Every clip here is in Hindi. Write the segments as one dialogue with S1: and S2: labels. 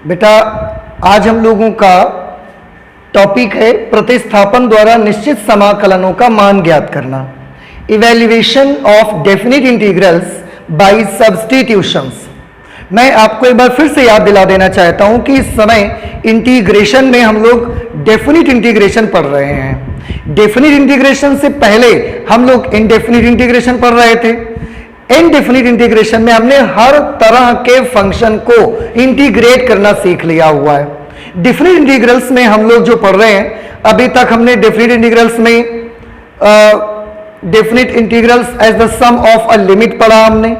S1: बेटा आज हम लोगों का टॉपिक है प्रतिस्थापन द्वारा निश्चित समाकलनों का मान ज्ञात करना, evaluation of definite integrals by substitutions. मैं आपको एक बार फिर से याद दिला देना चाहता हूं कि इस समय इंटीग्रेशन में हम लोग डेफिनिट इंटीग्रेशन पढ़ रहे हैं। डेफिनिट इंटीग्रेशन से पहले हम लोग इनडेफिनिट इंटीग्रेशन पढ़ रहे थे। इनडेफिनिट इंटीग्रेशन में हमने हर तरह के फंक्शन को इंटीग्रेट करना सीख लिया हुआ है। डेफिनिट इंटीग्रल्स में हम लोग जो पढ़ रहे हैं, अभी तक हमने डेफिनिट इंटीग्रल्स में definite integrals as the sum of a limit पढ़ा हमने।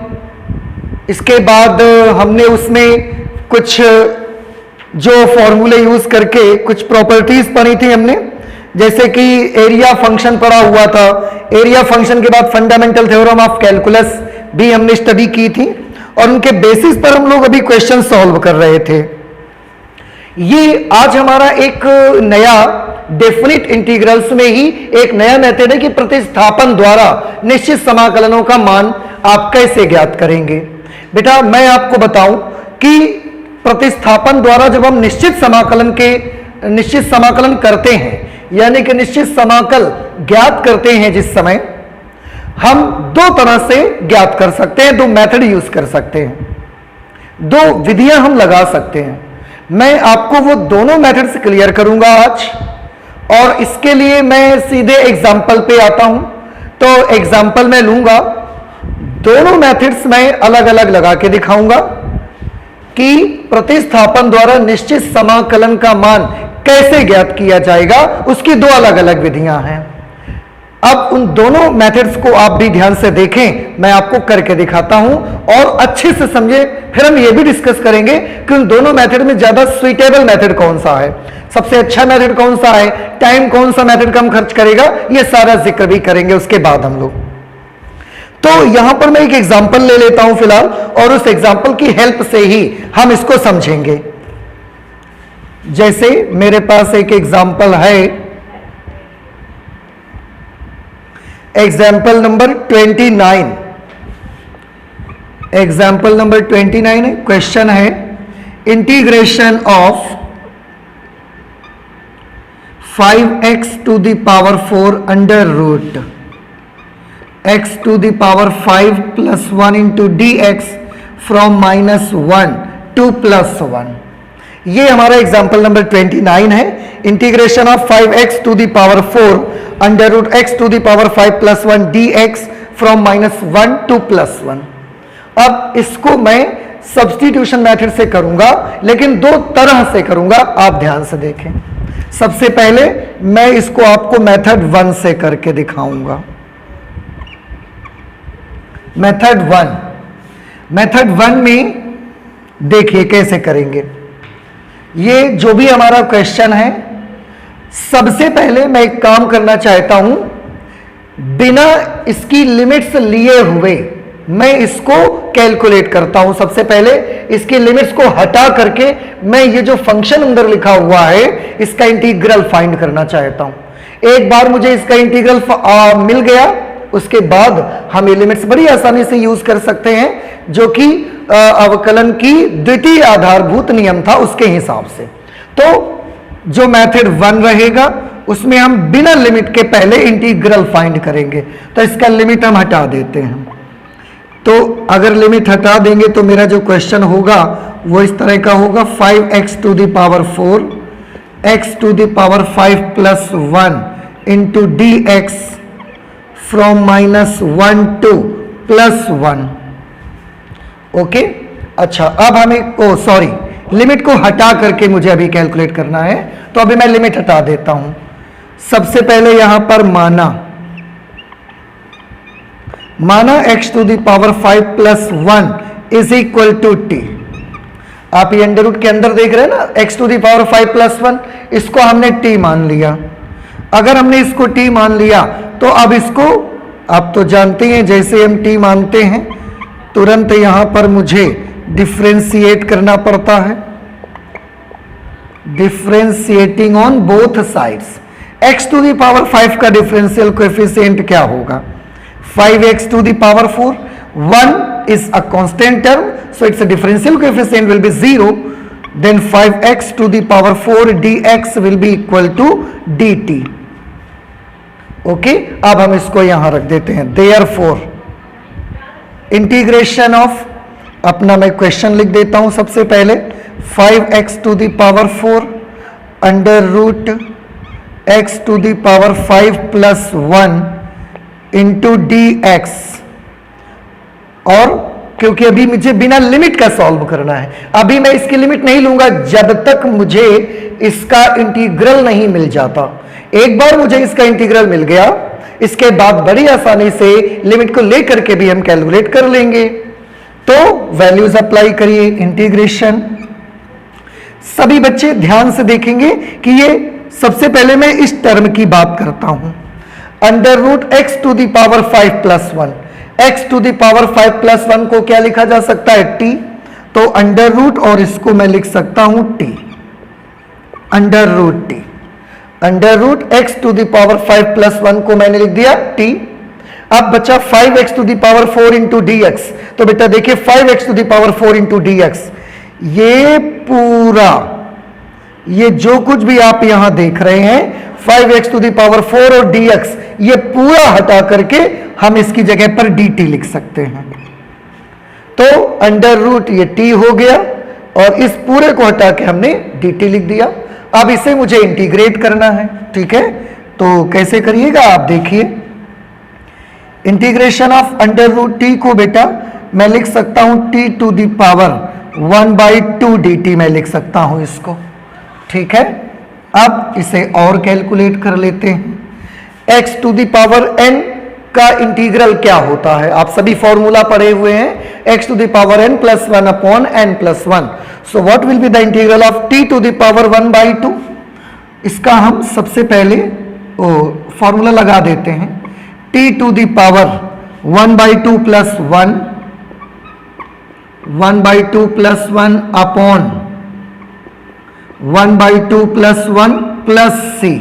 S1: इसके बाद हमने उसमें कुछ जो फॉर्मूले यूज करके कुछ प्रॉपर्टीज पढ़ी थी हमने, जैसे कि एरिया फंक्शन पढ़ा हुआ था। एरिया फंक्शन के बाद फंडामेंटल थ्योरम ऑफ कैलकुलस भी हमने स्टडी की थी और उनके बेसिस पर हम लोग अभी क्वेश्चन सॉल्व कर रहे थे। ये आज हमारा एक नया डेफिनिट इंटीग्रल्स में ही एक नया मेथड है कि प्रतिस्थापन द्वारा निश्चित समाकलनों का मान आप कैसे ज्ञात करेंगे। बेटा मैं आपको बताऊं कि प्रतिस्थापन द्वारा जब हम निश्चित समाकलन करते हैं, यानी कि निश्चित समाकल ज्ञात करते हैं, जिस समय हम दो तरह से ज्ञात कर सकते हैं, दो मेथड यूज कर सकते हैं, दो विधियां हम लगा सकते हैं। मैं आपको वो दोनों मेथड्स क्लियर करूंगा आज, और इसके लिए मैं सीधे एग्जाम्पल पे आता हूं। तो एग्जाम्पल मैं लूंगा, दोनों मेथड्स मैं अलग अलग लगा के दिखाऊंगा कि प्रतिस्थापन द्वारा निश्चित समाकलन का मान कैसे ज्ञात किया जाएगा। उसकी दो अलग अलग विधियां हैं। अब उन दोनों मेथड्स को आप भी ध्यान से देखें, मैं आपको करके दिखाता हूं और अच्छे से समझे। फिर हम ये भी डिस्कस करेंगे कि उन दोनों मेथड में ज्यादा सुइटेबल मेथड कौन सा है, सबसे अच्छा मेथड कौन सा है, टाइम कौन सा मेथड कम खर्च करेगा, ये सारा जिक्र भी करेंगे उसके बाद हम लोग। तो यहां पर मैं एक एग्जांपल ले लेता हूं फिलहाल, और उस एग्जांपल की हेल्प से ही हम इसको समझेंगे। जैसे मेरे पास एक एग्जांपल है, एग्जाम्पल नंबर 29। एग्जाम्पल नंबर 29 है, क्वेश्चन है integration of 5x to the power 4 under root x to the power 5 plus 1 into dx from -1 to +1। ये हमारा एग्जाम्पल नंबर 29 है। Integration of 5x to the power 4 under root x to the power 5 plus 1 dx from -1 to +1। अब इसको मैं सब्स्टिट्यूशन मेथड से करूंगा, लेकिन दो तरह से करूंगा, आप ध्यान से देखें। सबसे पहले मैं इसको आपको मेथड 1 से करके दिखाऊंगा। मेथड 1 में देखिए कैसे करेंगे। ये जो भी हमारा क्वेश्चन है, सबसे पहले मैं एक काम करना चाहता हूं, बिना इसकी लिमिट्स लिए हुए मैं इसको कैलकुलेट करता हूं। सबसे पहले इसकी लिमिट्स को हटा करके मैं ये जो फंक्शन अंदर लिखा हुआ है इसका इंटीग्रल फाइंड करना चाहता हूं। एक बार मुझे इसका इंटीग्रल मिल गया, उसके बाद हम ये लिमिट्स बड़ी आसानी से यूज कर सकते हैं, जो कि अवकलन की द्वितीय आधारभूत नियम था उसके हिसाब से। तो जो मेथड 1 रहेगा उसमें हम बिना लिमिट के पहले इंटीग्रल फाइंड करेंगे। तो इसका लिमिट हम हटा देते हैं। तो अगर लिमिट हटा देंगे तो मेरा जो क्वेश्चन होगा वो इस तरह का होगा, 5x to the power 4 x to the power 5 plus 1 into dx from -1 to +1। Okay, अच्छा अब हमें सॉरी लिमिट को हटा करके मुझे अभी कैलकुलेट करना है, तो अभी मैं लिमिट हटा देता हूं। सबसे पहले यहां पर माना x to the power 5 plus 1 is equal to t। आप ये अंडर रूट के अंदर देख रहे हैं ना, x to the power 5 plus 1, इसको हमने t मान लिया। अगर हमने इसको t मान लिया तो अब इसको आप तो जानते हैं, जैसे हम t मानते हैं तुरंत यहां पर मुझे डिफरेंशिएट करना पड़ता है, differentiating on both sides. x to the power 5 का डिफरेंशियल कोएफिशिएंट क्या होगा, 5x to the power 4, 1 is a constant term, so its differential coefficient will be 0, then 5x to the power 4 dx will be equal to dt. Okay, अब हम इसको यहां रख देते हैं. Therefore इंटीग्रेशन ऑफ, अपना मैं क्वेश्चन लिख देता हूं सबसे पहले, 5x to the power 4 under root x to the power 5 plus 1 into dx. और क्योंकि अभी मुझे बिना लिमिट का सॉल्व करना है, अभी मैं इसकी लिमिट नहीं लूंगा जब तक मुझे इसका इंटीग्रल नहीं मिल जाता. एक बार मुझे इसका इंटीग्रल मिल गया, इसके बाद बड़ी आसानी से लिमिट को लेकर के भी हम कैलकुलेट कर लेंगे. तो वैल्यूज अप्लाई करिए, इंटीग्रेशन. सभी बच्चे ध्यान से देखेंगे कि ये सबसे पहले मैं इस टर्म की बात करता हूं, under root x to the power 5 plus 1. x to the power 5 plus 1 को क्या लिखा जा सकता है, t. तो अंडर रूट, और इसको मैं लिख सकता हूं t, under root t. Under root x to the power 5 plus 1 को मैंने लिख दिया t. अब बचा 5x to the power 4 into dx. तो बेटा देखिए 5x to the power 4 into dx, ये पूरा, ये जो कुछ भी आप यहां देख रहे हैं 5x टू द पावर 4 और dx, ये पूरा हटा करके हम इसकी जगह पर dt लिख सकते हैं. तो अंडर रूट ये t हो गया और इस पूरे को हटा के हमने dt लिख दिया. अब इसे मुझे इंटीग्रेट करना है, ठीक है. तो कैसे करिएगा आप देखिए. Integration of under root t को बेटा मैं लिख सकता हूं t to the power 1/2 dt मैं लिख सकता हूं इसको, ठीक है. अब इसे और कैलकुलेट कर लेते हैं. x to the power n का इंटीग्रल क्या होता है, आप सभी फॉर्मूला पढ़े हुए हैं, x to the power n plus 1 upon n plus 1. So what will be the integral of t to the power 1/2. इसका हम सबसे पहले फॉर्मूला लगा देते हैं. t to the power 1/2 plus 1, 1/2 plus 1 upon 1/2 plus 1 plus c,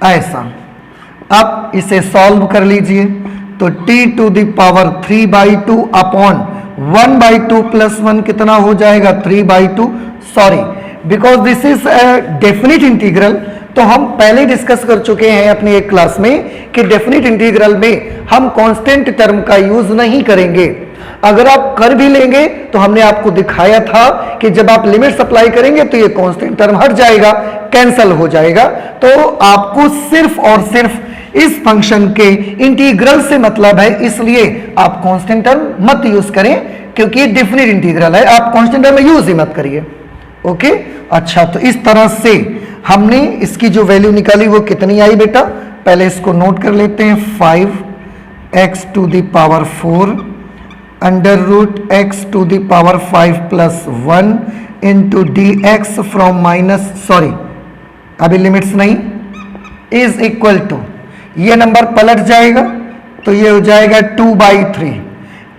S1: ऐसा. अब इसे सॉल्व कर लीजिए. तो t to the power 3/2 upon 1/2 plus 1 कितना हो जाएगा, 3/2. Sorry, because this is definite integral. तो हम पहले डिस्कस कर चुके हैं अपनी एक क्लास में कि डेफिनिट इंटीग्रल में हम कांस्टेंट टर्म का यूज नहीं करेंगे. अगर आप कर भी लेंगे तो हमने आपको दिखाया था कि जब आप लिमिट अप्लाई करेंगे तो ये कांस्टेंट टर्म हट जाएगा, कैंसल हो जाएगा. तो आपको सिर्फ और सिर्फ इस फंक्शन के इंटीग्रल से मतलब है, इसलिए आप कांस्टेंट टर्म मत यूज करें क्योंकि ये डेफिनिट इंटीग्रल है. आप कांस्टेंट टर्म यूज ही मत करिए. ओके, अच्छा. तो इस तरह से हमने इसकी जो वैल्यू निकाली वो कितनी आई बेटा, पहले इसको नोट कर लेते हैं. 5x to the power 4 under root x to the power 5 plus 1 into dx from minus, sorry अभी लिमिट्स नहीं, इज इक्वल टू, ये नंबर पलट जाएगा तो ये हो जाएगा 2/3.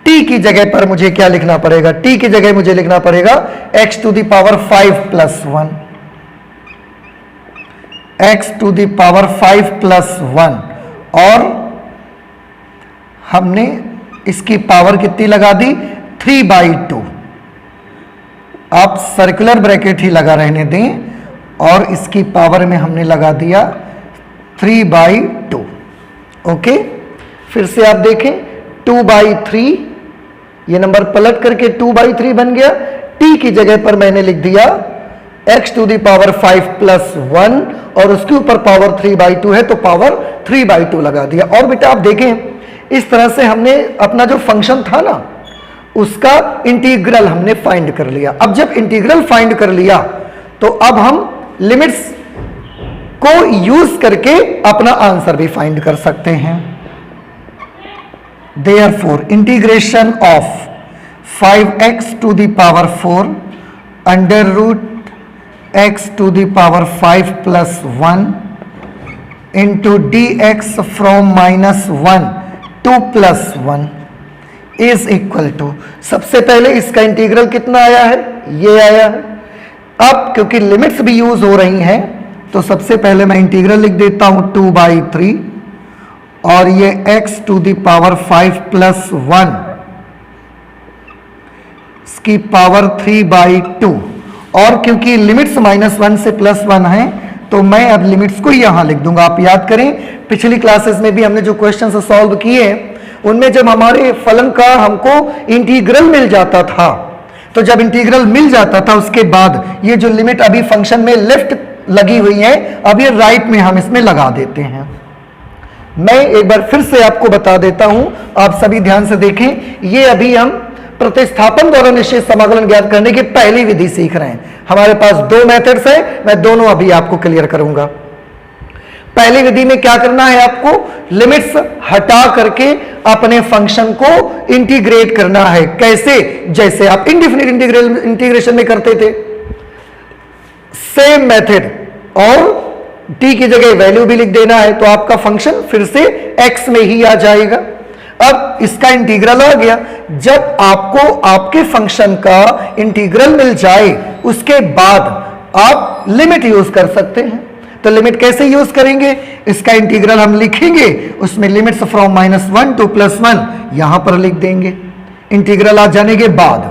S1: t की जगह पर मुझे क्या लिखना पड़ेगा, t की जगह मुझे लिखना पड़ेगा x to the power 5 plus 1, x to the power 5 plus 1. और हमने इसकी पावर कितनी लगा दी, 3/2. आप सर्कुलर ब्रैकेट ही लगा रहने दें और इसकी पावर में हमने लगा दिया 3/2. ओके, फिर से आप देखें 2/3, ये नंबर पलट करके 2/3 बन गया. t की जगह पर मैंने लिख दिया x to the power 5 plus 1 और उसके ऊपर पावर 3/2 है तो पावर 3/2 लगा दिया. और बेटा आप देखें इस तरह से हमने अपना जो फंक्शन था ना उसका इंटीग्रल हमने फाइंड कर लिया. अब जब इंटीग्रल फाइंड कर लिया तो अब हम लिमिट्स को यूज करके अपना आंसर भी फाइंड कर सकते हैं. Therefore integration of 5x to the power 4 under root x to the power 5 plus 1 into dx from -1 to +1 is equal to, सबसे पहले इसका इंटीग्रल कितना आया है, ये आया है. अब क्योंकि लिमिट्स भी यूज हो रही हैं तो सबसे पहले मैं इंटीग्रल लिख देता हूं 2/3 और ये x to the power 5 plus 1 इसकी पावर 3/2 और क्योंकि लिमिट्स -1 से +1 है तो मैं अब लिमिट्स को यहां लिख दूंगा। आप याद करें पिछली क्लासेस में भी हमने जो क्वेश्चन सॉल्व किए उनमें जब हमारे फलन का हमको इंटीग्रल मिल जाता था, तो जब इंटीग्रल मिल जाता था उसके बाद ये जो लिमिट अभी फंक्शन में लेफ्ट लगी हुई है अब ये राइट में हम इसमें लगा देते हैं। मैं एक बार फिर से आपको बता देता हूं, आप सभी ध्यान से देखें। ये अभी हम प्रतिस्थापन द्वारा निश्चित समाकलन ज्ञात करने की पहली विधि सीख रहे हैं। हमारे पास दो मेथड्स हैं, मैं दोनों अभी आपको क्लियर करूंगा। पहली विधि में क्या करना है, आपको लिमिट्स हटा करके अपने फंक्शन को इंटीग्रेट करना है। कैसे? जैसे आप इंडिफिनिट इंटीग्रेशन में करते थे, सेम मेथड, और t की जगह वैल्यू भी लिख देना है तो आपका फंक्शन फिर से x में ही आ जाएगा। अब इसका इंटीग्रल आ गया। जब आपको आपके फंक्शन का इंटीग्रल मिल जाए उसके बाद आप लिमिट यूज कर सकते हैं। तो लिमिट कैसे यूज करेंगे, इसका इंटीग्रल हम लिखेंगे, उसमें लिमिट्स फ्रॉम -1 to +1 यहां पर लिख देंगे इंटीग्रल आ जाने के बाद।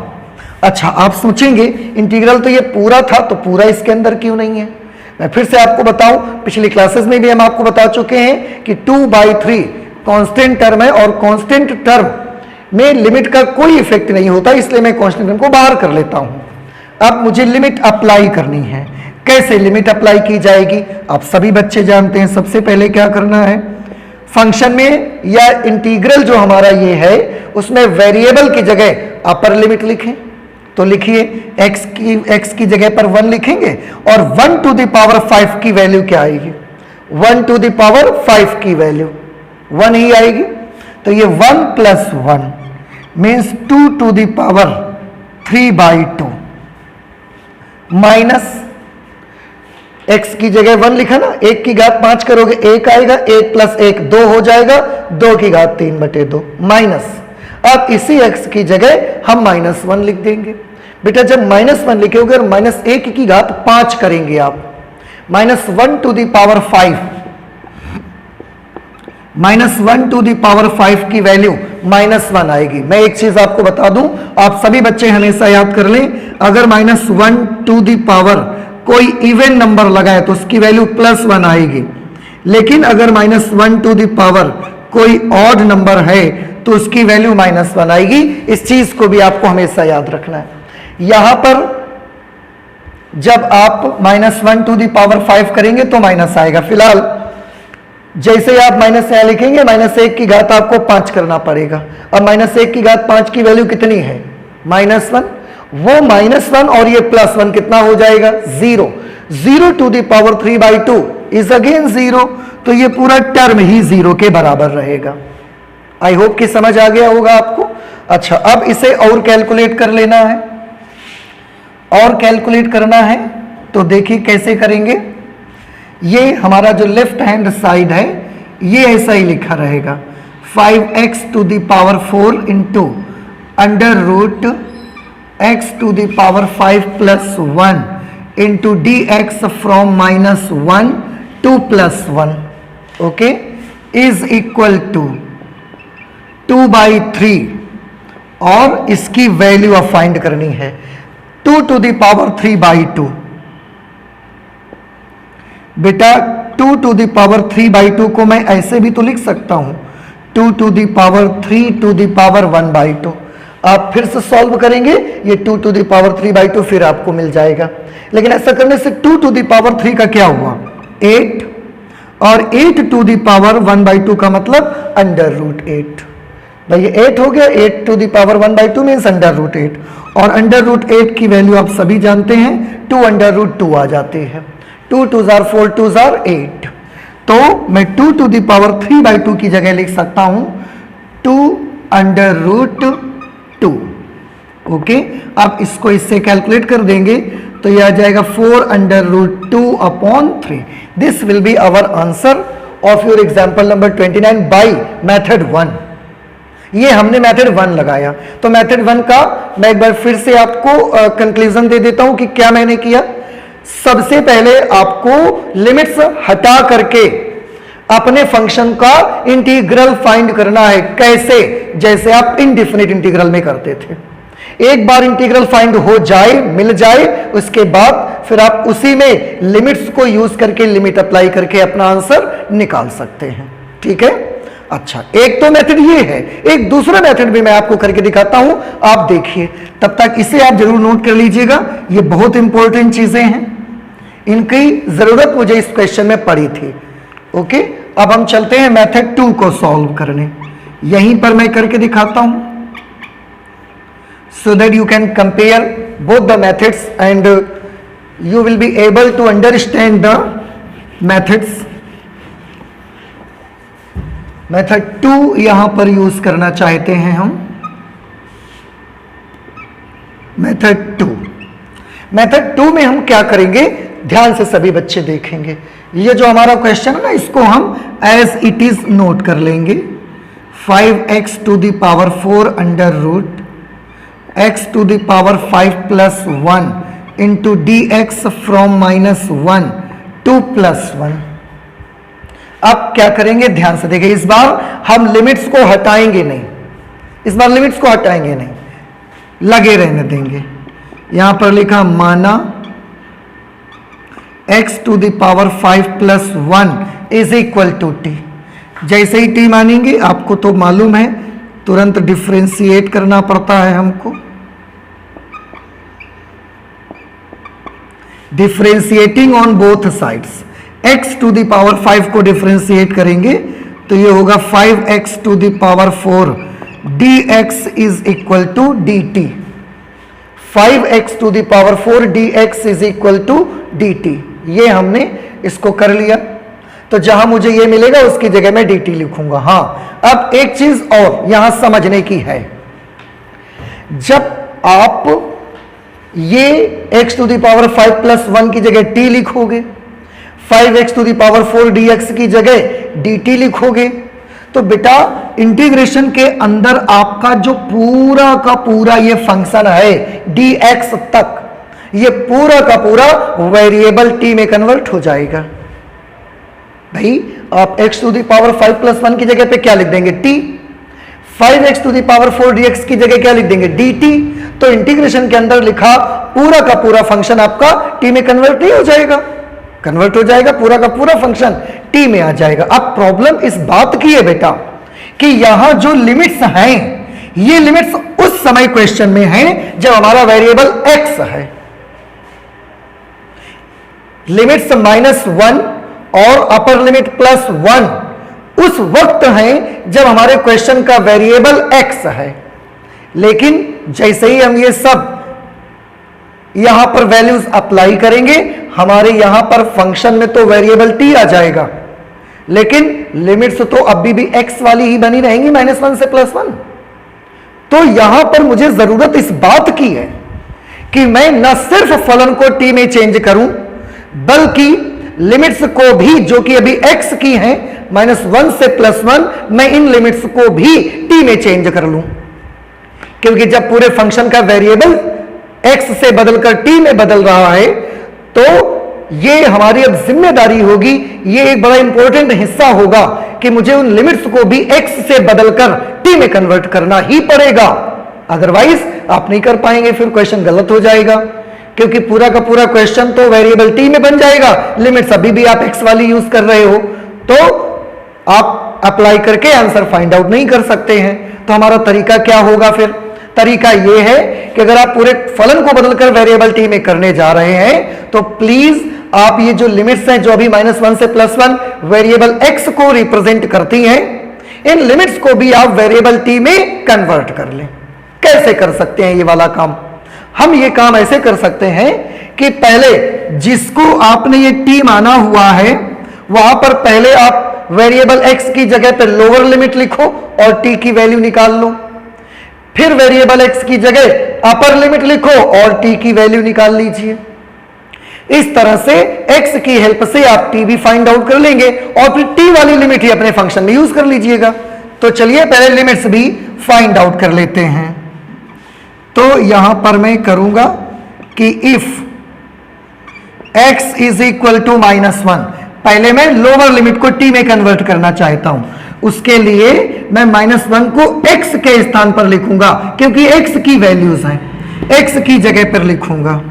S1: अच्छा, आप सोचेंगे इंटीग्रल तो ये पूरा था तो पूरा इसके अंदर क्यों नहीं है। मैं फिर से आपको बताऊं, पिछली क्लासेस में भी हम आपको बता चुके हैं कि 2/3 कांस्टेंट टर्म है और कांस्टेंट टर्म में लिमिट का कोई इफेक्ट नहीं होता, इसलिए मैं कांस्टेंट टर्म को बाहर कर लेता हूं। अब मुझे लिमिट अप्लाई करनी है। कैसे लिमिट अप्लाई की जाएगी, आप सभी बच्चे जानते हैं। सबसे पहले क्या करना है, फंक्शन में या इंटीग्रल जो हमारा ये है उसमें वेरिएबल की जगह अपर लिमिट लिखें। तो लिखिए x की जगह पर 1 लिखेंगे और 1 to the power 5 की वैल्यू क्या आएगी, 1 to the power 5 की वैल्यू 1 ही आएगी। तो ये 1 + 1 means 2 to the power 3/2 minus x की जगह 1 लिखा ना, 1 की घात 5 करोगे 1 आएगा, 1 + 1 2 हो जाएगा, 2 की घात 3/2 माइनस। अब इसी x की जगह हम -1 लिख देंगे। बेटा जब -1 लिखोगे और -1 की घात 5 करेंगे आप, -1 to the power 5, -1 to the power 5 की वैल्यू -1 आएगी। मैं एक चीज आपको बता दूं, आप सभी बच्चे हमेशा याद कर लें, अगर -1 to the power कोई इवन नंबर लगाए तो उसकी वैल्यू +1 आएगी, लेकिन अगर -1 to the power कोई ऑड नंबर है तो उसकी वैल्यू -1 आएगी। इस चीज को भी आपको हमेशा याद रखना है। यहां पर जब आप -1 to the power 5 करेंगे तो माइनस आएगा। फिलहाल जैसे आप माइनस यहाँ लिखेंगे, -1 की घात आपको 5 करना पड़ेगा। अब -1 की घात 5 की वैल्यू कितनी है, -1, वो -1 और ये +1 कितना हो जाएगा, 0। 0 to the power 3/2 is again 0, तो ये पूरा टर्म ही 0 के बराबर रहेगा। आई होप कि समझ आ गया होगा आपको। अच्छा, अब इसे और कैलकुलेट कर लेना है, और कैलकुलेट करना है तो देखिए कैसे करेंगे। ये हमारा जो लेफ्ट हैंड साइड है ये ऐसा ही लिखा रहेगा, 5x to the power 4 into √x to the power 5 + 1 into dx from -1 to +1, okay, is equal to 2/3 और इसकी वैल्यू अब फाइंड करनी है 2 to the power 3/2। बेटा 2 to the power 3/2 को मैं ऐसे भी तो लिख सकता हूं, 2 to the power 3 to the power 1/2। आप फिर से सॉल्व करेंगे, ये 2 to the power 3/2 फिर आपको मिल जाएगा। लेकिन ऐसा करने से 2 to the power 3 का क्या हुआ, 8, और 8 to the power 1/2 का मतलब √8। भाई ये 8 हो गया, 8 to the power 1/2 मीन्स √8, और √8 की वैल्यू आप सभी जानते हैं 2 √2 आ जाते हैं। 2 2 4 2 8, तो मैं 2 to the power 3/2 की जगह लिख सकता हूं 2 √2। ओके, अब इसको इससे कैलकुलेट कर देंगे तो यह आ जाएगा 4 √2/3। This will be our answer of your example number 29 by method 1। ये हमने मेथड 1 लगाया, तो मेथड 1 का मैं एक बार फिर से आपको कंक्लूजन दे देता हूं कि क्या मैंने किया। सबसे पहले आपको लिमिट्स हटा करके अपने फंक्शन का इंटीग्रल फाइंड करना है। कैसे, जैसे आप इनडिफिनिट इंटीग्रल में करते थे। एक बार इंटीग्रल फाइंड हो जाए, मिल जाए, उसके बाद फिर आप उसी में लिमिट्स को यूज करके, लिमिट अप्लाई करके अपना आंसर निकाल सकते हैं। ठीक है, अच्छा, एक तो मेथड ये है, एक दूसरा मेथड भी मैं आपको करके दिखाता हूं, आप देखिए। तब तक इसे आप जरूर नोट कर लीजिएगा, ये बहुत इंपॉर्टेंट चीजें हैं, इनकी जरूरत मुझे इस क्वेश्चन में पड़ी थी। ओके, अब हम चलते हैं मेथड 2 को सॉल्व करने। यहीं पर मैं करके दिखाता हूं so that you can compare both the methods and you will be able to understand the methods. Method 2 यहां पर यूज करना चाहते हैं हम। मेथड 2 में हम क्या करेंगे, ध्यान से सभी बच्चे देखेंगे। ये जो हमारा क्वेश्चन है ना, इसको हम एज इट इज नोट कर लेंगे। 5x to the power 4 under root x to the power 5 plus 1 into dx from -1 to +1। अब क्या करेंगे, ध्यान से देखिए। इस बार हम लिमिट्स को हटाएंगे नहीं, इस बार लिमिट्स को हटाएंगे नहीं, लगे रहने देंगे। यहां पर लिखा माना x to the power 5 plus 1 is equal to t। जैसे ही t मानेंगे, आपको तो मालूम है तुरंत डिफरेंशिएट करना पड़ता है हमको। Differentiating on both sides, x to the power 5 को डिफरेंशिएट करेंगे तो ये होगा 5x to the power 4 dx is equal to dt। 5x to the power 4 dx is equal to dt। ये हमने इसको कर लिया, तो जहां मुझे ये मिलेगा उसकी जगह मैं dt लिखूंगा। हां, अब एक चीज और यहां समझने की है, जब आप ये x to the power 5 plus 1 की जगह t लिखोगे, 5x to the power 4 dx की जगह dt लिखोगे, तो बेटा इंटीग्रेशन के अंदर आपका जो पूरा का पूरा ये फंक्शन है dx तक, ये पूरा का पूरा वेरिएबल t में कन्वर्ट हो जाएगा। भाई आप x to the power 5 plus 1 की जगह पे क्या लिख देंगे, t। 5x to the power 4 dx की जगह क्या लिख देंगे, dt। तो इंटीग्रेशन के अंदर लिखा पूरा का पूरा फंक्शन आपका t में कन्वर्ट नहीं हो जाएगा, कन्वर्ट हो जाएगा, पूरा का पूरा फंक्शन t में आ जाएगा। अब प्रॉब्लम इस बात की है बेटा कि यहां जो लिमिट्स हैं, ये लिमिट्स उस समय क्वेश्चन में हैं जब हमारा वेरिएबल x है। लिमिट्स -1 और अपर लिमिट +1 उस वक्त हैं जब हमारे क्वेश्चन का वेरिएबल x है। लेकिन जैसे ही हम ये सब यहां पर वैल्यूज अप्लाई करेंगे, हमारे यहां पर फंक्शन में तो वेरिएबल t आ जाएगा, लेकिन लिमिट्स तो अभी भी x वाली ही बनी रहेंगी, -1 से +1। तो यहां पर मुझे जरूरत इस बात की है कि मैं न सिर्फ फलन को t में चेंज करूं, बल्कि लिमिट्स को भी, जो कि अभी x की हैं, -1 से +1, मैं इन लिमिट्स को भी t में चेंज कर लूं। क्योंकि जब पूरे फंक्शन का वेरिएबल x से बदलकर t में बदल रहा है, तो ये हमारी अब जिम्मेदारी होगी, ये एक बड़ा इंपॉर्टेंट हिस्सा होगा कि मुझे उन लिमिट्स को भी x से बदलकर t में कन्वर्ट करना ही पड़ेगा। अदरवाइज आप नहीं कर पाएंगे, फिर क्वेश्चन गलत हो जाएगा। क्योंकि पूरा का पूरा क्वेश्चन तो वेरिएबल t में बन जाएगा, लिमिट्स अभी भी आप x वाली यूज कर रहे हो, तो आप अप्लाई करके आंसर फाइंड आउट नहीं कर सकते हैं। तो हमारा तरीका क्या होगा फिर? तरीका यह है कि अगर आप पूरे फलन को बदलकर वेरिएबल t में करने जा रहे हैं, तो प्लीज आप ये जो लिमिट्स हैं, जो अभी -1 से +1 वेरिएबल x को रिप्रेजेंट करती हैं, इन लिमिट्स को भी आप वेरिएबल t में कन्वर्ट कर लें। कैसे कर सकते हैं ये वाला काम? हम ये काम ऐसे कर सकते हैं कि पहले जिसको आपने ये t माना हुआ है, वहां पर पहले आप वेरिएबल x की जगह पर लोअर लिमिट लिखो और t की वैल्यू निकाल लो। फिर वेरिएबल x की जगह अपर लिमिट लिखो और t की वैल्यू निकाल लीजिए। इस तरह से x की हेल्प से आप t भी फाइंड आउट कर लेंगे और फिर t वाली लिमिट ही अपने फंक्शन में यूज कर लीजिएगा। तो चलिए पहले लिमिट्स भी फाइंड आउट कर लेते हैं। तो यहां पर मैं करूंगा कि if x is equal to -1, पहले मैं लोअर लिमिट को t में कन्वर्ट करना चाहता हूं, उसके लिए मैं -1 को x के स्थान पर लिखूंगा, क्योंकि x की वैल्यूज हैं, x की जगह पर लिखूंगा।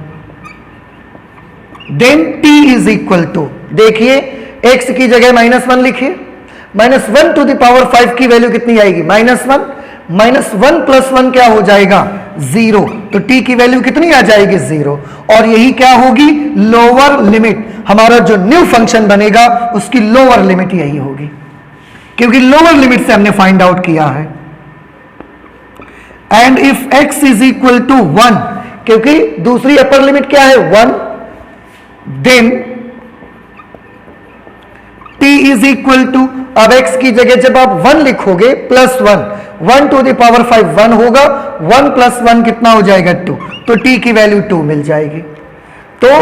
S1: Then t is equal to, देखिए x की जगह -1 लिखिए, -1 टू द पावर 5 की वैल्यू कितनी आएगी, -1, -1 + 1 क्या हो जाएगा, 0, तो t की वैल्यू कितनी आ जाएगी, 0, और यही क्या होगी, लोअर लिमिट। हमारा जो न्यू फंक्शन बनेगा उसकी लोअर लिमिट यही होगी, क्योंकि लोअर लिमिट से हमने फाइंड आउट किया है। And if x is equal to 1, क्योंकि दूसरी अपर लिमिट क्या है, 1, then t is equal to, अब x की जगह जब आप 1 लिखोगे +1, 1 टू द पावर 5 1 होगा, 1 + 1 कितना हो जाएगा, 2, तो t की वैल्यू 2 मिल जाएगी। तो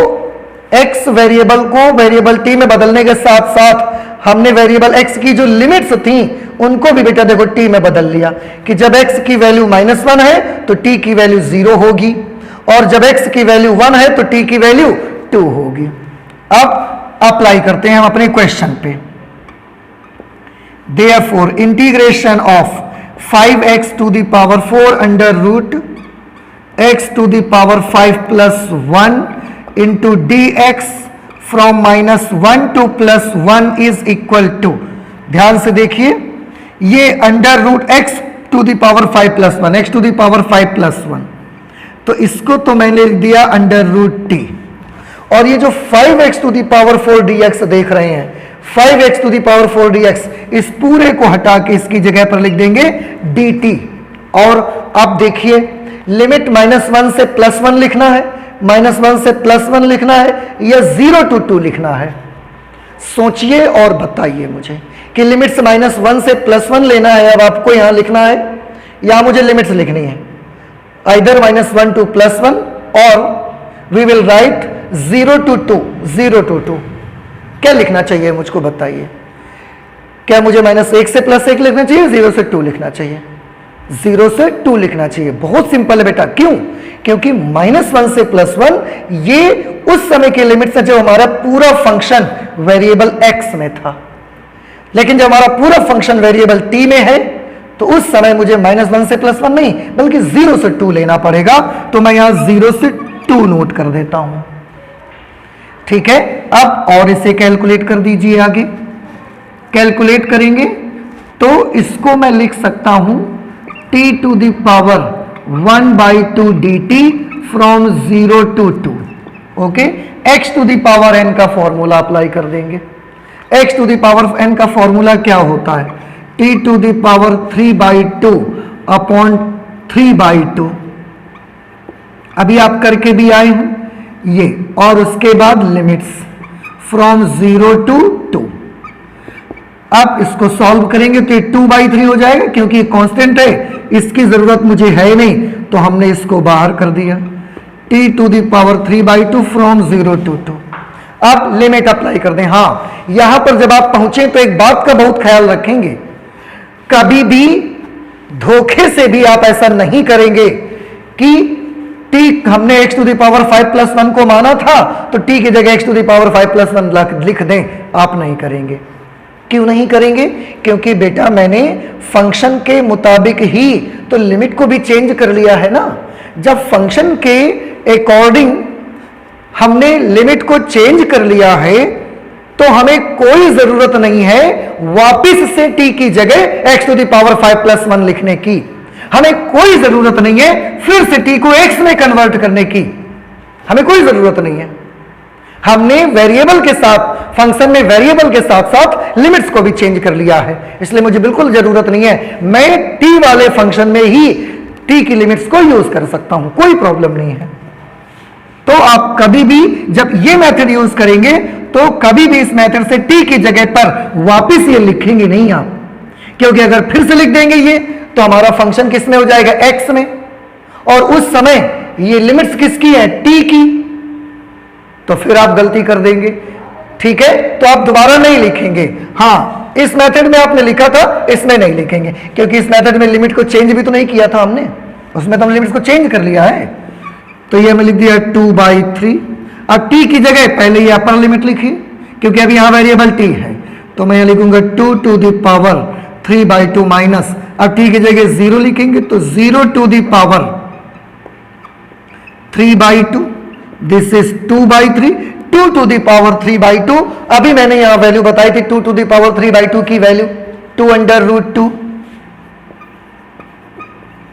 S1: x वेरिएबल को वेरिएबल t में बदलने के साथ साथ हमने वेरिएबल x की जो लिमिट्स थी उनको भी बेटा देखो t में बदल लिया, कि जब x की वैल्यू -1 है तो t की वैल्यू 0 होगी, और जब x की वैल्यू 1 है तो t की वैल्यू 2 होगी। अब अप्लाई करते हैं हम अपने क्वेश्चन पे। Therefore integration of 5x to the power 4 under root x to the power 5 + 1 into dx from -1 to +1 is equal to, ध्यान से देखिए, ये under root x to the power 5 + 1, x to the power 5 + 1, तो इसको तो मैंने लिख दिया अंडर रूट t, और ये जो 5x to the power 4 dx देख रहे हैं, 5x to the power 4 dx, इस पूरे को हटा के इसकी जगह पर लिख देंगे dt। और अब देखिए लिमिट -1 से +1 लिखना है, -1 से +1 लिखना है, या 0 to 2 लिखना है। सोचिए और बताइए मुझे कि लिमिट से -1 से +1 लेना है, अब आपको यहां लिखना है, या मुझे लिमिट्स लिखनी है, आइदर -1 to +1 और we will write 0 to 2, 0 to 2। क्या लिखना चाहिए मुझको बताइए, क्या मुझे -1 से +1 लिखना चाहिए, 0 से 2 लिखना चाहिए, 0 से 2 लिखना चाहिए। बहुत सिंपल है बेटा, क्यों, क्योंकि -1 से +1 ये उस समय की लिमिट से जब हमारा पूरा फंक्शन वेरिएबल x में था, लेकिन जब हमारा पूरा फंक्शन वेरिएबल t में है तो उस समय मुझे -1 से +1 नहीं बल्कि 0 से 2 लेना पड़ेगा, तो मैं यहां 0 से 2 नोट कर देता हूं। ठीक है, अब और इसे कैलकुलेट कर दीजिए, आगे कैलकुलेट करेंगे तो इसको मैं लिख सकता हूं t to the power 1/2 dt फ्रॉम 0 to 2। Okay, x to the power n का फॉर्मूला अप्लाई कर देंगे। x to the power n का फॉर्मूला क्या होता है, t to the power 3/2 upon 3/2। अभी आप करके भी आए हैं ये, और उसके बाद लिमिट्स फ्रॉम 0 to 2। अब इसको सॉल्व करेंगे तो ये 2/3 हो जाएगा, क्योंकि कांस्टेंट है, इसकी जरूरत मुझे है नहीं, तो हमने इसको बाहर कर दिया। t to the power 3/2 from 0 to 2। अब लिमिट अप्लाई कर दें। हाँ, यहां पर जब आप पहुंचे तो एक बात का बहुत ख्याल रखेंगे, कभी भी धोखे से भी आप ऐसा नहीं करेंगे कि t हमने x टू द पावर 5 + 1 को माना था तो t की जगह x टू द पावर 5 + 1 लिख दें। आप नहीं करेंगे। क्यों नहीं करेंगे, क्योंकि बेटा मैंने फंक्शन के मुताबिक ही तो लिमिट को भी चेंज कर लिया है ना। जब फंक्शन के अकॉर्डिंग हमने लिमिट को चेंज कर लिया है तो हमें कोई जरूरत नहीं है वापस से t की जगह x टू द पावर 5 + 1 लिखने की। हमें कोई जरूरत नहीं है फिर से t को x में कन्वर्ट करने की, हमें कोई जरूरत नहीं है। हमने वेरिएबल के साथ, फंक्शन में वेरिएबल के साथ साथ लिमिट्स को भी चेंज कर लिया है, इसलिए मुझे बिल्कुल जरूरत नहीं है। मैं t वाले फंक्शन में ही t की लिमिट्स को यूज कर सकता हूं, कोई प्रॉब्लम नहीं है। तो आप कभी भी जब ये मेथड यूज करेंगे तो कभी भी इस मेथड से t की जगह पर वापस ये लिखेंगे नहीं आप, क्योंकि अगर फिर से लिख देंगे ये तो हमारा फंक्शन किस में हो जाएगा, x में, और उस समय ये लिमिट्स किसकी है, t की, तो फिर आप गलती कर देंगे। ठीक है, तो आप दोबारा नहीं लिखेंगे। हाँ, इस मेथड में आपने लिखा था, इसमें नहीं लिखेंगे, क्योंकि इस मेथड में लिमिट को चेंज भी तो नहीं किया था हमने, उसमें तो हमने लिमिट को चेंज कर लिया है। तो ये हमें लिख दिया 2/3। अब t की जगह पहले ये अपर लिमिट लिखी, क्योंकि अभी यहां वेरिएबल t है, तो मैं लिखूंगा 2 टू द पावर 3/2 माइनस, अब t की जगह 0 लिखेंगे तो 0 to the power 3/2, this is 2/3, 2 to the power 3/2। अभी मैंने यहां वैल्यू बताई थी 2 to the power 3/2 की वैल्यू 2√2,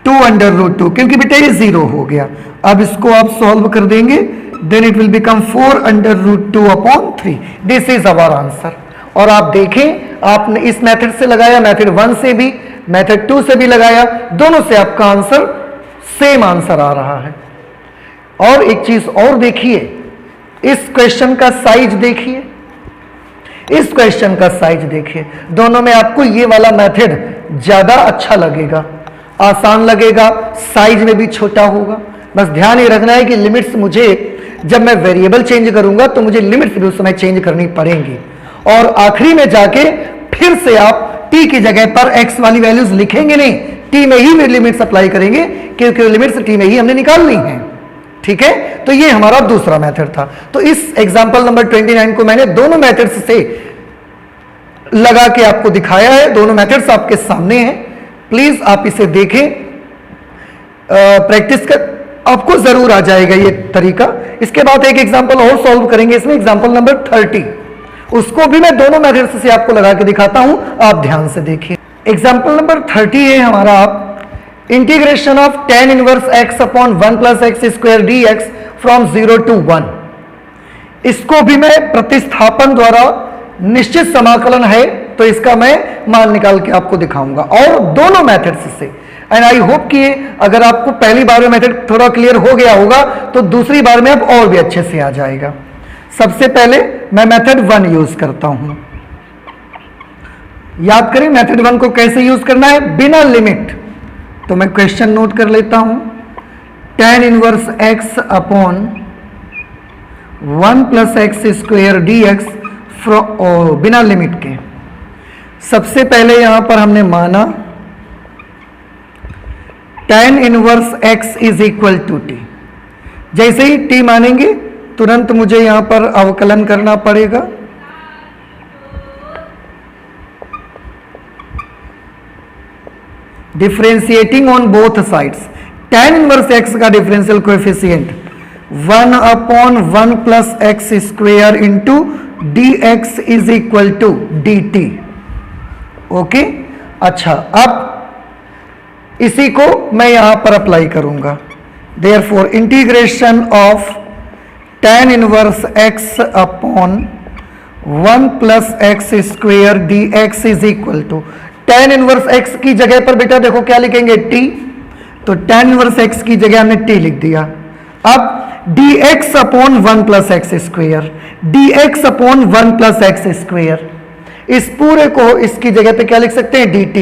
S1: 2√2, क्योंकि बेटा ये 0 हो गया। अब इसको आप सॉल्व कर देंगे, then it will become 4√2/3। This is our answer. और आप देखें, आपने इस मेथड से लगाया, मेथड 1 से भी, मेथड 2 से भी लगाया, दोनों से आपका आंसर सेम आंसर आ रहा है। और एक चीज और देखिए, इस क्वेश्चन का साइज देखिए, इस क्वेश्चन का साइज देखिए, दोनों में आपको ये वाला मेथड ज्यादा अच्छा लगेगा, आसान लगेगा, साइज में भी छोटा होगा। बस ध्यान ये रखना है कि लिमिट्स मुझे, जब मैं वेरिएबल चेंज करूंगा तो मुझे लिमिट्स भी उस समय चेंज करनी पड़ेंगी। और आखिरी में जाके फिर से आप t की जगह पर x वाली वैल्यूज लिखेंगे नहीं, t में ही लिमिट्स अप्लाई करेंगे, क्योंकि लिमिट्स t में ही हमने निकालनी है। ठीक है, तो ये हमारा दूसरा मेथड था। तो इस एग्जांपल नंबर 29 को मैंने दोनों मेथड्स से लगा के आपको दिखाया है, दोनों मेथड्स आपके सामने हैं। प्लीज आप इसे देखें, प्रैक्टिस कर, आपको जरूर आ जाएगा ये तरीका। इसके बाद एक एग्जांपल और सॉल्व करेंगे, इसमें एग्जांपल नंबर 30, उसको भी मैं दोनों मेथड्स से आपको लगा के दिखाता हूं, आप ध्यान से देखिए। एग्जांपल नंबर 30 है हमारा integration of tan inverse x upon 1 plus x square dx from 0 to 1। इसको भी मैं प्रतिस्थापन द्वारा, निश्चित समाकलन है तो इसका मैं मान निकाल के आपको दिखाऊंगा, और दोनों मेथड्स से। एंड आई होप कि अगर आपको पहली बार में मेथड थोड़ा क्लियर हो गया होगा तो दूसरी बार में अब और भी अच्छे से आ जाएगा। सबसे पहले मैं मेथड 1 यूज करता हूं। याद करें मेथड 1 को कैसे यूज करना है, बिना लिमिट। तो मैं क्वेश्चन नोट कर लेता हूं, tan inverse x upon 1 plus x square dx बिना लिमिट के। सबसे पहले यहां पर हमने माना tan inverse x is equal to t। जैसे ही t मानेंगे तुरंत मुझे यहां पर अवकलन करना पड़ेगा। Differentiating on both sides, tan inverse x का differential coefficient 1/1 plus x square into dx is equal to dt। Okay, अच्छा, अब इसी को मैं यहां पर अप्लाई करूंगा। Therefore integration of tan inverse x upon 1 plus x square dx is equal to, tan inverse x की जगह पर बेटा देखो क्या लिखेंगे, t। तो tan इनवर्स x की जगह हमने t लिख दिया। अब dx upon 1 plus x square, dx upon 1 plus x square, इस पूरे को इसकी जगह पे क्या लिख सकते हैं, dt।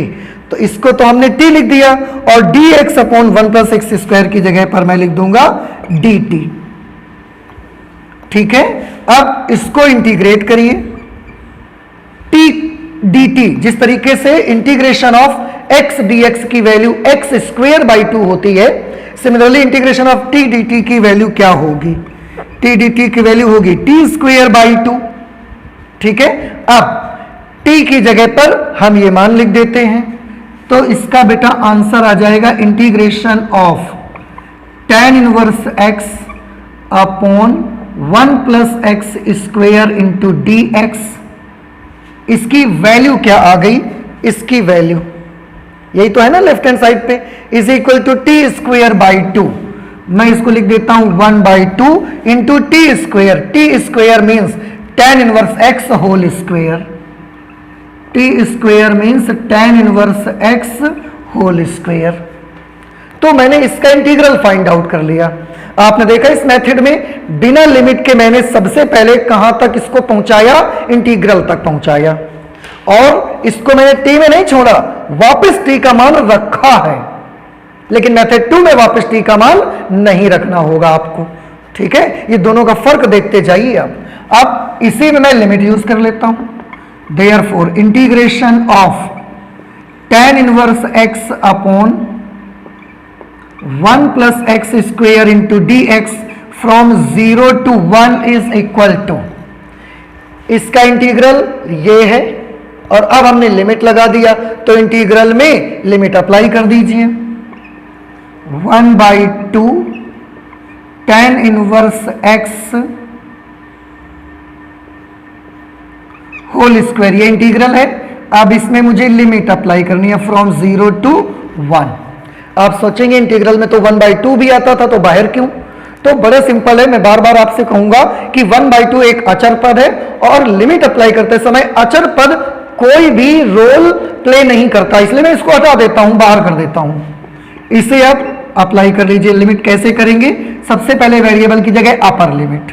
S1: तो इसको तो हमने t लिख दिया, और dx upon 1 plus x square की जगह पर मैं लिख दूंगा dt। ठीक है, अब इसको इंटीग्रेट करिए, t dt, जिस तरीके से इंटीग्रेशन ऑफ x dx की वैल्यू x स्क्वायर बाई 2 होती है, similarly integration of t dt की वैल्यू क्या होगी, t dt की वैल्यू होगी t स्क्वायर बाई 2। ठीक है, अब t की जगह पर हम ये मान लिख देते हैं, तो इसका बेटा आंसर आ जाएगा integration of tan inverse x upon 1 plus x square into dx। इसकी वैल्यू क्या आ गई, इसकी वैल्यू यही तो है ना लेफ्ट हैंड साइड पे, is equal to t square by 2। मैं इसको लिख देता हूं 1/2 into t square. T square means tan inverse x whole square, t square means tan inverse x whole square. तो मैंने इसका इंटीग्रल फाइंड आउट कर लिया। आपने देखा इस मेथड में बिना लिमिट के मैंने सबसे पहले कहां तक इसको पहुंचाया, इंटीग्रल तक पहुंचाया, और इसको मैंने t में नहीं छोड़ा, वापस t का मान रखा है। लेकिन मेथड 2 में वापस t का मान नहीं रखना होगा आपको। ठीक है, ये दोनों का फर्क देखते जाइए आप। अब इसी में मैं लिमिट यूज कर लेता हूं। Therefore integration of tan inverse x upon 1 plus x square into dx from 0 to 1 is equal to, इसका इंटीग्रल ये है, और अब हमने लिमिट लगा दिया, तो इंटीग्रल में लिमिट अप्लाई कर दीजिए। 1/2 tan inverse x whole square, ये इंटीग्रल है। अब इसमें मुझे लिमिट अप्लाई करनी है फ्रॉम 0 to 1। आप सोचेंगे इंटीग्रल में तो 1/2 भी आता था, तो बाहर क्यों? तो बड़ा सिंपल है, मैं बार बार आपसे कहूंगा कि 1/2 एक अचर पद है और लिमिट अप्लाई करते समय अचर पद कोई भी रोल प्ले नहीं करता, इसलिए मैं इसको हटा देता हूं, बाहर कर देता हूं। इसे आप अप्लाई कर लीजिए। लिमिट कैसे करेंगे? सबसे पहले वेरिएबल की जगह अपर लिमिट,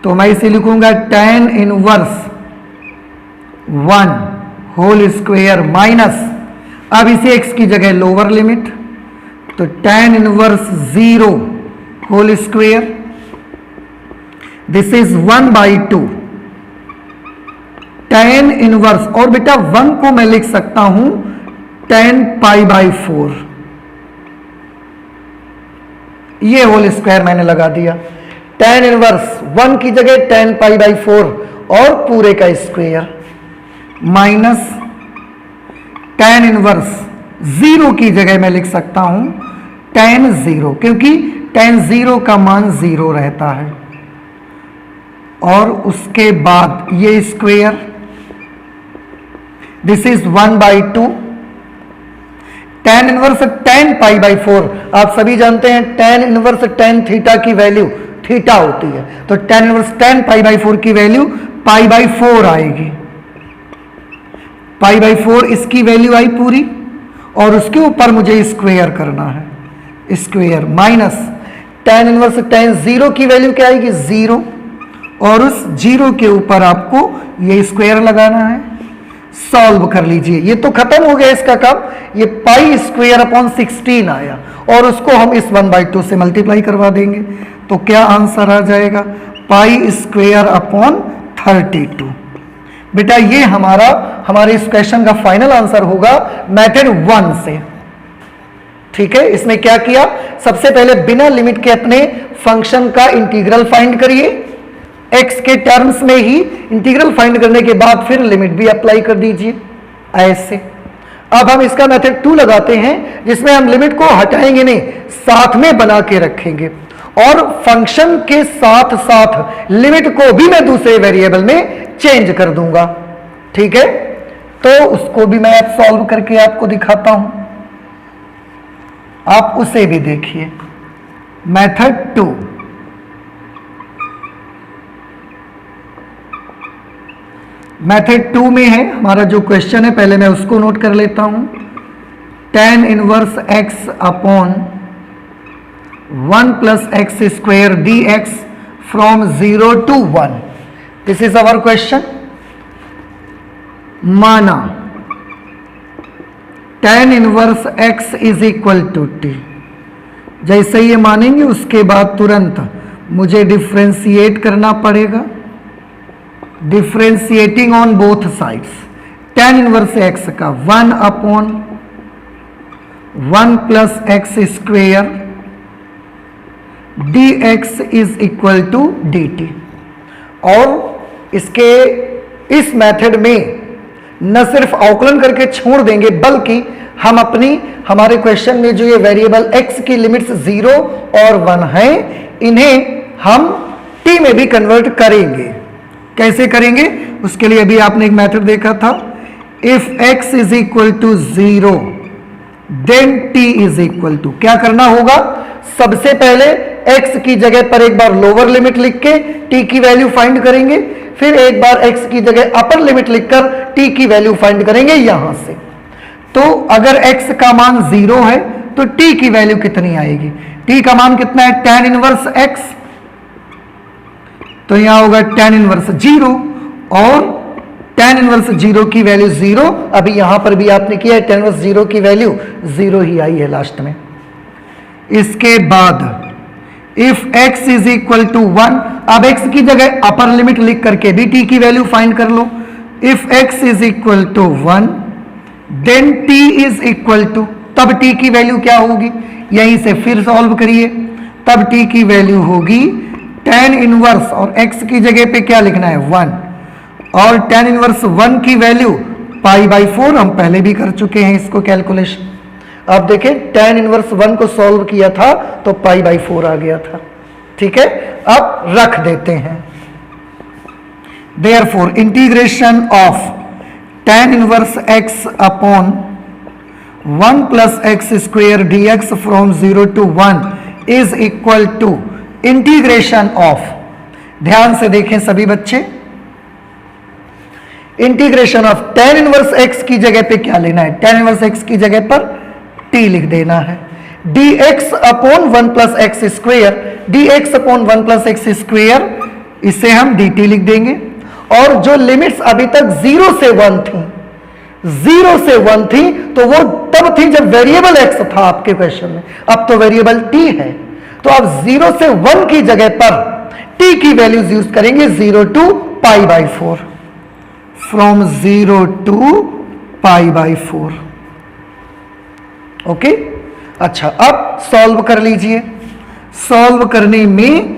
S1: तो मैं इसे लिखूंगा tan inverse 1 whole square minus, अब इसे x की जगह लोअर लिमिट, तो tan inverse 0 whole square, this is 1/2 tan inverse, और बेटा 1 को मैं लिख सकता हूं tan π/4, ये होल स्क्वायर मैंने लगा दिया। tan इनवर्स 1 की जगह tan π/4 और पूरे का स्क्वायर माइनस tan इनवर्स 0 की जगह मैं लिख सकता हूं tan 0, क्योंकि tan 0 का मान 0 रहता है, और उसके बाद ये square, this is 1/2 tan inverse tan π/4। आप सभी जानते हैं tan इनवर्स tan थीटा की वैल्यू थीटा होती है, तो tan इनवर्स tan π/4 की वैल्यू π/4 आएगी। π/4 इसकी वैल्यू आई पूरी, और उसके ऊपर मुझे स्क्वायर करना है, square minus tan inverse tan 0 की वैल्यू क्या आएगी? 0, और उस 0 के ऊपर आपको ये स्क्वायर लगाना है। सॉल्व कर लीजिए, ये तो खत्म हो गया इसका काम। ये π² आया, और उसको हम इस 1/2 से मल्टीप्लाई करवा देंगे, तो क्या आंसर आ जाएगा? π²/32। बेटा ये हमारे इस क्वेश्चन का फाइनल आंसर होगा मेथड 1 से। ठीक है, इसमें क्या किया? सबसे पहले बिना लिमिट के अपने फंक्शन का इंटीग्रल फाइंड करिए, x के टर्म्स में ही इंटीग्रल फाइंड करने के बाद फिर लिमिट भी अप्लाई कर दीजिए ऐसे। अब हम इसका मेथड 2 लगाते हैं, जिसमें हम लिमिट को हटाएंगे नहीं, साथ में बना के रखेंगे, और फंक्शन के साथ साथ लिमिट को भी मैं दूसरे वेरिएबल में चेंज कर दूंगा। ठीक है, तो उसको भी मैं अब सॉल्व करके आपको दिखाता हूं, आप उसे भी देखिए। मेथड 2, मेथड 2 में है हमारा जो क्वेश्चन है, पहले मैं उसको नोट कर लेता हूं। tan inverse x upon 1 + x² dx from 0 to 1, this is our question. माना tan inverse x is equal to t, जैसे ये मानेंगे उसके बाद तुरंत मुझे डिफ्रेंशिएट करना पड़ेगा, differentiating on both sides. tan inverse x का 1/1 + x² dx is equal to dt। और इसके इस मेथड में न सिर्फ अवकलन करके छोड़ देंगे, बल्कि हम हमारे क्वेश्चन में जो ये वेरिएबल x की लिमिट्स 0 और 1 हैं, इन्हें हम t में भी कन्वर्ट करेंगे। कैसे करेंगे? उसके लिए अभी आपने एक मेथड देखा था, if x is equal to 0 then t is equal to, क्या करना होगा? सबसे पहले x की जगह पर एक बार लोअर लिमिट लिख के t की वैल्यू फाइंड करेंगे, फिर एक बार x की जगह अपर लिमिट लिखकर t की वैल्यू फाइंड करेंगे यहां से। तो अगर x का मान 0 है तो t की वैल्यू कितनी आएगी? t का मान कितना है? tan इनवर्स x, तो यहां होगा tan इनवर्स 0, और tan इनवर्स 0 की वैल्यू 0, अभी यहां पर भी आपने किया है, tan इनवर्स 0 की वैल्यू 0 ही आई है लास्ट में। इसके बाद if x is equal to 1, अब x की जगह अपर लिमिट लिख करके भी t की वैल्यू फाइंड कर लो। If x is equal to 1 then t is equal to, तब t की वैल्यू क्या होगी? यहीं से फिर सॉल्व करिए, तब t की वैल्यू होगी tan इनवर्स, और x की जगह पे क्या लिखना है? 1, और tan इनवर्स 1 की वैल्यू पाई बाई 4 हम पहले भी कर चुके हैं इसको कैलकुलेशन। अब देखें tan इनवर्स 1 को सॉल्व किया था तो पाई बाई 4 आ गया था। ठीक है, अब रख देते हैं। Therefore integration of tan inverse x upon 1 plus x square d x from 0 to 1 is equal to integration of, ध्यान से देखें सभी बच्चे, integration of tan inverse x की जगह पे क्या लेना है, tan इनवर्स x की जगह पर t लिख देना है। dx upon 1 plus x square, dx upon 1 plus x square, इसे हम dt लिख देंगे। और जो लिमिट्स अभी तक 0 से 1 थी, 0 से 1 थी तो वो तब थी जब वेरिएबल x था आपके क्वेश्चन में, अब तो वेरिएबल t है, तो आप 0 से 1 की जगह पर t की वैल्यूज यूज करेंगे 0 to pi by 4, from 0 to pi by 4। Okay, अच्छा अब सॉल्व कर लीजिए। सॉल्व करने में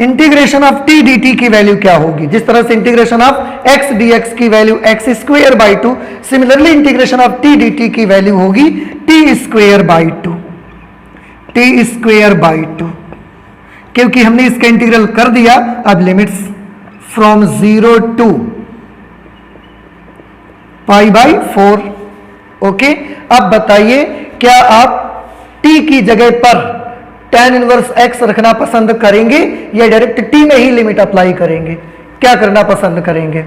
S1: इंटीग्रेशन ऑफ t dt की वैल्यू क्या होगी, जिस तरह से इंटीग्रेशन ऑफ x dx की value x square by 2, similarly integration of t dt की वैल्यू होगी t square by 2, t square by 2, क्योंकि हमने इसका इंटीग्रल कर दिया। अब limits from 0 to pi by 4। Okay, अब बताइए क्या आप t की जगह पर tan इनवर्स x रखना पसंद करेंगे या डायरेक्ट t में ही लिमिट अप्लाई करेंगे, क्या करना पसंद करेंगे?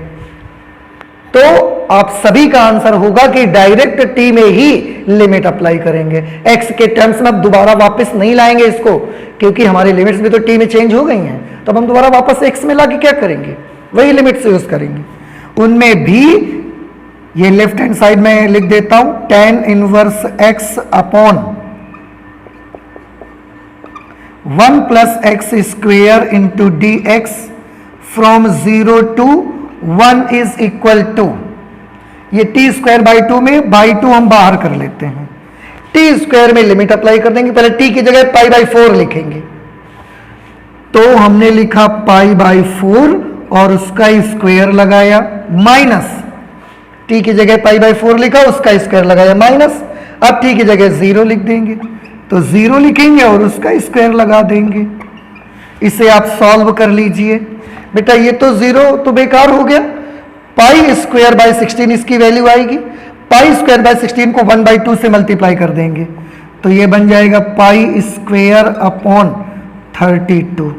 S1: तो आप सभी का आंसर होगा कि डायरेक्ट t में ही लिमिट अप्लाई करेंगे। x के टर्म्स में अब दोबारा वापस नहीं लाएंगे इसको, क्योंकि हमारी लिमिट्स भी तो t में चेंज हो गई हैं, तो हम दोबारा वापस x में लाके क्या करेंगे, वही लिमिट से यूज करेंगे। उनमें भी ये लेफ्ट हैंड साइड में लिख देता हूं, tan inverse x upon 1 plus x square into d x from 0 to 1 is equal to, ये t स्क्वायर बाई 2 में बाई 2 हम बाहर कर लेते हैं, t स्क्वायर में लिमिट अप्लाई कर देंगे। पहले t की जगह पाई बाई 4 लिखेंगे, तो हमने लिखा पाई बाई 4 और उसका स्क्वायर लगाया, माइनस t की जगह पाई बाई 4 लिखा, उसका स्क्वायर लगाया, माइनस। अब t की जगह 0 लिख देंगे, तो 0 लिखेंगे और उसका स्क्वायर लगा देंगे। इसे आप सॉल्व कर लीजिए। बेटा ये तो 0 तो बेकार हो गया, पाई स्क्वायर बाई 16 इसकी वैल्यू आएगी, पाई स्क्वायर बाई 16 को 1 बाई 2 से मल्टीप्लाई कर देंगे, तो ये बन जाएगा पाई स्क्वायर अपॉन 32,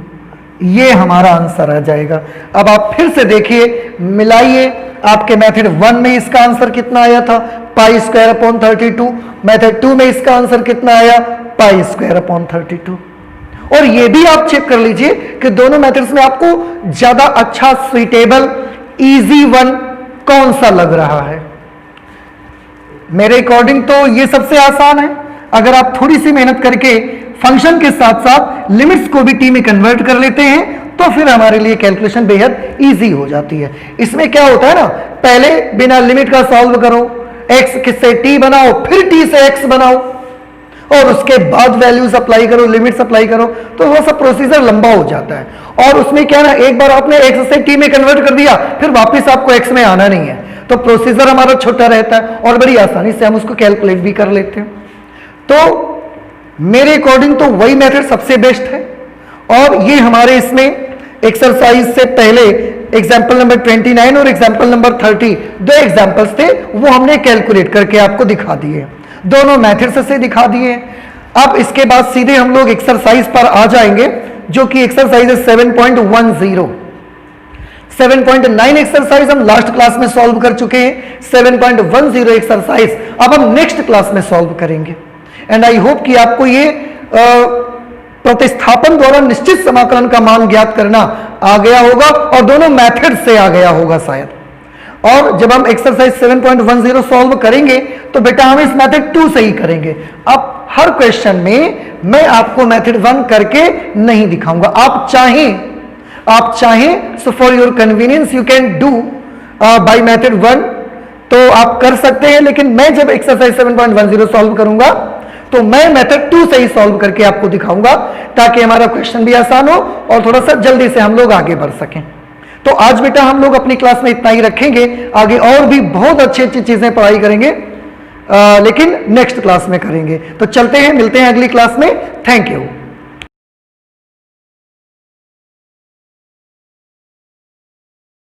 S1: ये हमारा आंसर आ जाएगा। अब आप फिर से देखिए, मिलाइए, आपके मेथड 1 में इसका आंसर कितना आया था, पाई स्क्वायर अपॉन 32, मेथड 2 में इसका आंसर कितना आया, पाई स्क्वायर अपॉन 32। और ये भी आप चेक कर लीजिए कि दोनों मेथड्स में आपको ज्यादा अच्छा, सुइटेबल, इजी वन कौन सा लग रहा है। मेरे अकॉर्डिंग तो ये सबसे आसान है। अगर आप थोड़ी सी मेहनत करके फंक्शन के साथ साथ लिमिट्स को भी टी में कन्वर्ट कर लेते हैं तो फिर हमारे लिए कैलकुलेशन बेहद इजी हो जाती है। इसमें क्या होता है ना, पहले बिना लिमिट का सॉल्व करो, x से t बनाओ, फिर t से x बनाओ और उसके बाद वैल्यूज अप्लाई करो, लिमिट्स अप्लाई करो, तो वो सब प्रोसीजर लंबा हो जाता है। और उसमें क्या ना, एक बार आपने x से t में कन्वर्ट कर दिया, फिर वापस आपको x में आना नहीं है, तो प्रोसीजर हमारा छोटा रहता है और बड़ी आसानी से हम उसको कैलकुलेट भी कर लेते हैं। तो मेरे अकॉर्डिंग तो वही मेथड सबसे बेस्ट है। और ये हमारे इसमें एक्सरसाइज से पहले एग्जाम्पल नंबर 29 और एग्जाम्पल नंबर 30 दो एग्जाम्पल्स थे, वो हमने कैलकुलेट करके आपको दिखा दिए, दोनों मेथड्स से दिखा दिए। अब इसके बाद सीधे हम लोग एक्सरसाइज पर आ जाएंगे, जो कि एक्सरसाइज है 7.10। 7.9 एक्सरसाइज हम लास्ट क्लास में सॉल्व कर चुके हैं, 7.10 एक्सरसाइज अब हम नेक्स्ट क्लास में सॉल्व करेंगे। एंड आई होप कि आपको ये प्रतिस्थापन द्वारा निश्चित समाकलन का मान ज्ञात करना आ गया होगा और दोनों मेथड से आ गया होगा शायद। और जब हम एक्सरसाइज 7.10 सॉल्व करेंगे तो बेटा हम इस मेथड 2 से ही करेंगे। अब हर क्वेश्चन में मैं आपको मेथड 1 करके नहीं दिखाऊंगा, आप चाहें so for your convenience you can do by method 1, तो आप कर सकते हैं, लेकिन मैं जब एक्सरसाइज 7.10 सॉल्व करूंगा तो मैं मेथड 2 से ही सॉल्व करके आपको दिखाऊंगा, ताकि हमारा क्वेश्चन भी आसान हो और थोड़ा सा जल्दी से हम लोग आगे बढ़ सकें। तो आज बेटा हम लोग अपनी क्लास में इतना ही रखेंगे, आगे और भी बहुत अच्छी अच्छी चीजें पढ़ाई करेंगे, लेकिन नेक्स्ट क्लास में करेंगे। तो चलते हैं, मिलते हैं अगली क्लास में। Thank you.